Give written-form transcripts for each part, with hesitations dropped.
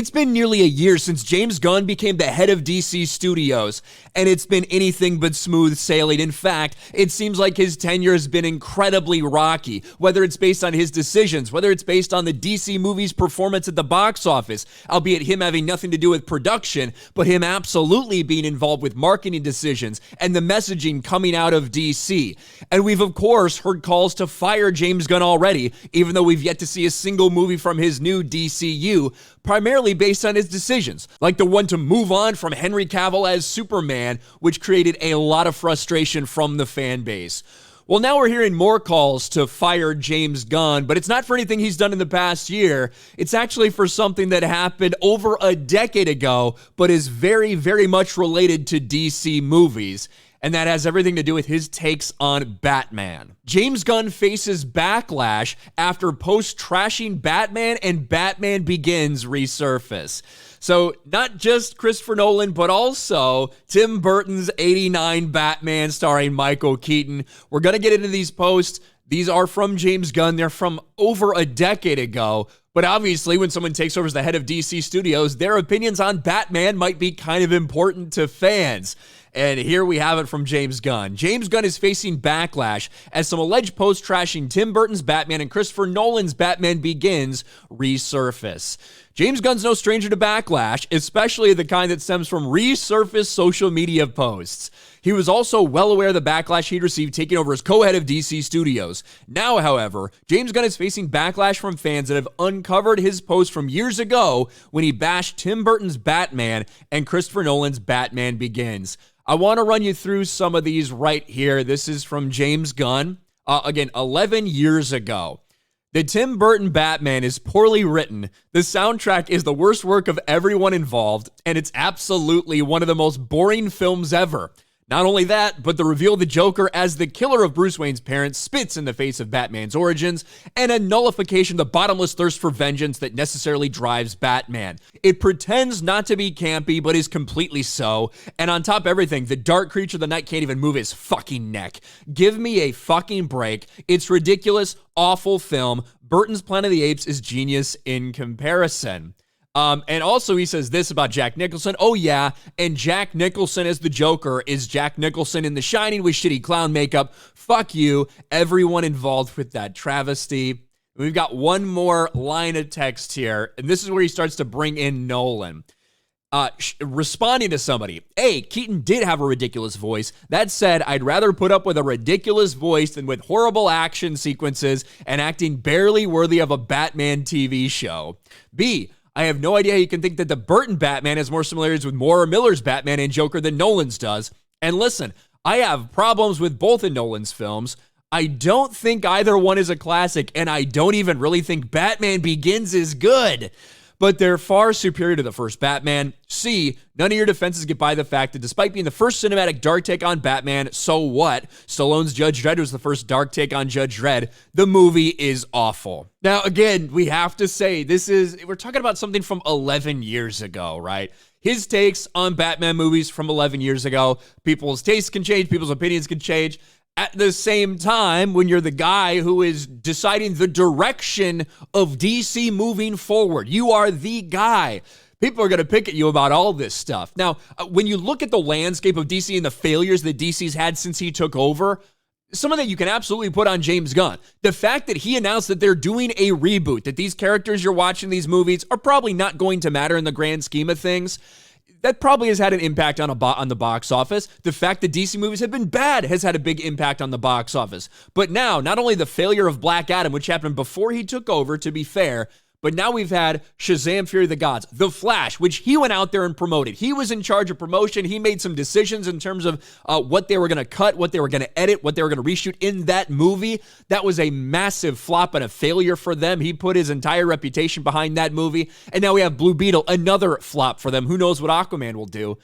It's been nearly a year since James Gunn became the head of DC Studios, and it's been anything but smooth sailing. In fact, it seems like his tenure has been incredibly rocky, whether it's based on his decisions, whether it's based on the DC movie's performance at the box office, albeit him having nothing to do with production, but him absolutely being involved with marketing decisions and the messaging coming out of DC. And we've, of course, heard calls to fire James Gunn already, even though we've yet to see a single movie from his new DCU, primarily based on his decisions, like the one to move on from Henry Cavill as Superman, which created a lot of frustration from the fan base. Well, now we're hearing more calls to fire James Gunn, but it's not for anything he's done in the past year. It's actually for something that happened over a decade ago, but is very, very much related to DC movies. And that has everything to do with his takes on Batman. James Gunn faces backlash after posts trashing Batman and Batman Begins resurface. So not just Christopher Nolan, but also Tim Burton's '89 Batman starring Michael Keaton. We're going to get into these posts. These are from James Gunn. They're from over a decade ago. But obviously, when someone takes over as the head of DC Studios, their opinions on Batman might be kind of important to fans. And here we have it from James Gunn. James Gunn is facing backlash as some alleged posts trashing Tim Burton's Batman and Christopher Nolan's Batman Begins resurface. James Gunn's no stranger to backlash, especially the kind that stems from resurfaced social media posts. He was also well aware of the backlash he'd received taking over as co-head of DC Studios. Now, however, James Gunn is facing backlash from fans that have uncovered his post from years ago when he bashed Tim Burton's Batman and Christopher Nolan's Batman Begins. I want to run you through some of these right here. This is from James Gunn. Again, 11 years ago. The Tim Burton Batman is poorly written. The soundtrack is the worst work of everyone involved, and it's absolutely one of the most boring films ever. Not only that, but the reveal of the Joker as the killer of Bruce Wayne's parents spits in the face of Batman's origins, and a nullification of the bottomless thirst for vengeance that necessarily drives Batman. It pretends not to be campy, but is completely so, and on top of everything, the dark creature of the night can't even move his fucking neck. Give me a fucking break. It's ridiculous, awful film. Burton's Planet of the Apes is genius in comparison. And also he says this about Jack Nicholson. Oh yeah, and Jack Nicholson as the Joker is Jack Nicholson in The Shining with shitty clown makeup. Fuck you, everyone involved with that travesty. We've got one more line of text here, and this is where he starts to bring in Nolan. Responding to somebody. A, Keaton did have a ridiculous voice. That said, I'd rather put up with a ridiculous voice than with horrible action sequences and acting barely worthy of a Batman TV show. B, I have no idea how you can think that the Burton Batman has more similarities with Maura Miller's Batman and Joker than Nolan's does. And listen, I have problems with both of Nolan's films. I don't think either one is a classic, and I don't even really think Batman Begins is good. But they're far superior to the first Batman. C, none of your defenses get by the fact that despite being the first cinematic dark take on Batman, so what? Stallone's Judge Dredd was the first dark take on Judge Dredd. The movie is awful. Now, again, we have to say, we're talking about something from 11 years ago, right? His takes on Batman movies from 11 years ago. People's tastes can change, people's opinions can change. At the same time, when you're the guy who is deciding the direction of DC moving forward, you are the guy. People are going to pick at you about all this stuff. Now, when you look at the landscape of DC and the failures that DC's had since he took over, some of that you can absolutely put on James Gunn. The fact that he announced that they're doing a reboot, that these characters you're watching these movies are probably not going to matter in the grand scheme of things, that probably has had an impact on the box office. The fact that DC movies have been bad has had a big impact on the box office. But now, not only the failure of Black Adam, which happened before he took over, to be fair, but now we've had Shazam! Fury of the Gods, The Flash, which he went out there and promoted. He was in charge of promotion. He made some decisions in terms of what they were going to cut, what they were going to edit, what they were going to reshoot in that movie. That was a massive flop and a failure for them. He put his entire reputation behind that movie. And now we have Blue Beetle, another flop for them. Who knows what Aquaman will do?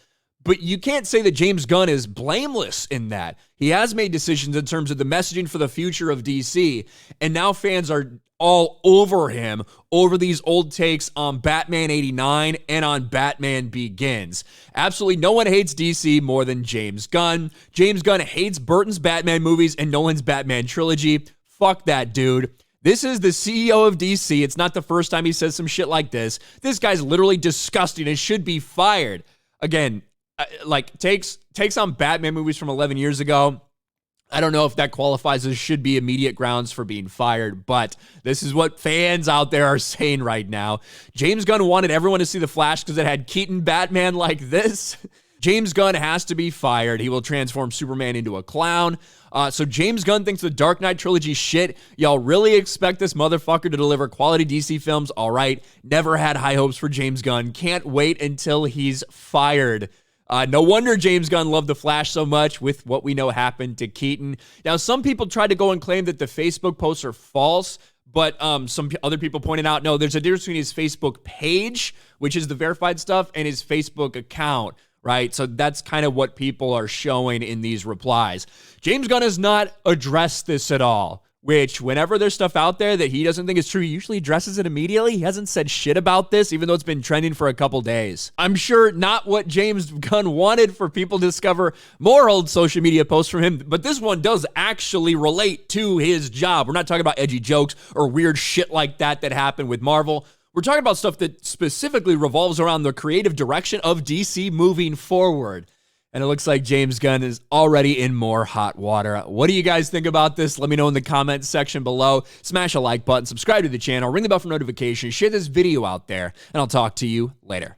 But you can't say that James Gunn is blameless in that. He has made decisions in terms of the messaging for the future of DC, and now fans are all over him over these old takes on Batman '89 and on Batman Begins. Absolutely no one hates DC more than James Gunn. James Gunn hates Burton's Batman movies and Nolan's Batman trilogy. Fuck that dude. This is the CEO of DC. It's not the first time he says some shit like this. This guy's literally disgusting and should be fired. Again, like takes on Batman movies from 11 years ago. I don't know if that qualifies as should be immediate grounds for being fired, but this is what fans out there are saying right now. James Gunn wanted everyone to see The Flash because it had Keaton Batman like this. James Gunn has to be fired. He will transform Superman into a clown. So James Gunn thinks the Dark Knight trilogy shit. Y'all really expect this motherfucker to deliver quality DC films? All right. Never had high hopes for James Gunn. Can't wait until he's fired. No wonder James Gunn loved The Flash so much with what we know happened to Keaton. Now, some people tried to go and claim that the Facebook posts are false, but some other people pointed out, no, there's a difference between his Facebook page, which is the verified stuff, and his Facebook account, right? So that's kind of what people are showing in these replies. James Gunn has not addressed this at all, which whenever there's stuff out there that he doesn't think is true, he usually addresses it immediately. He hasn't said shit about this, even though it's been trending for a couple days. I'm sure not what James Gunn wanted for people to discover more old social media posts from him, but this one does actually relate to his job. We're not talking about edgy jokes or weird shit like that happened with Marvel. We're talking about stuff that specifically revolves around the creative direction of DC moving forward. And it looks like James Gunn is already in more hot water. What do you guys think about this? Let me know in the comments section below. Smash a like button, subscribe to the channel, ring the bell for notifications, share this video out there, and I'll talk to you later.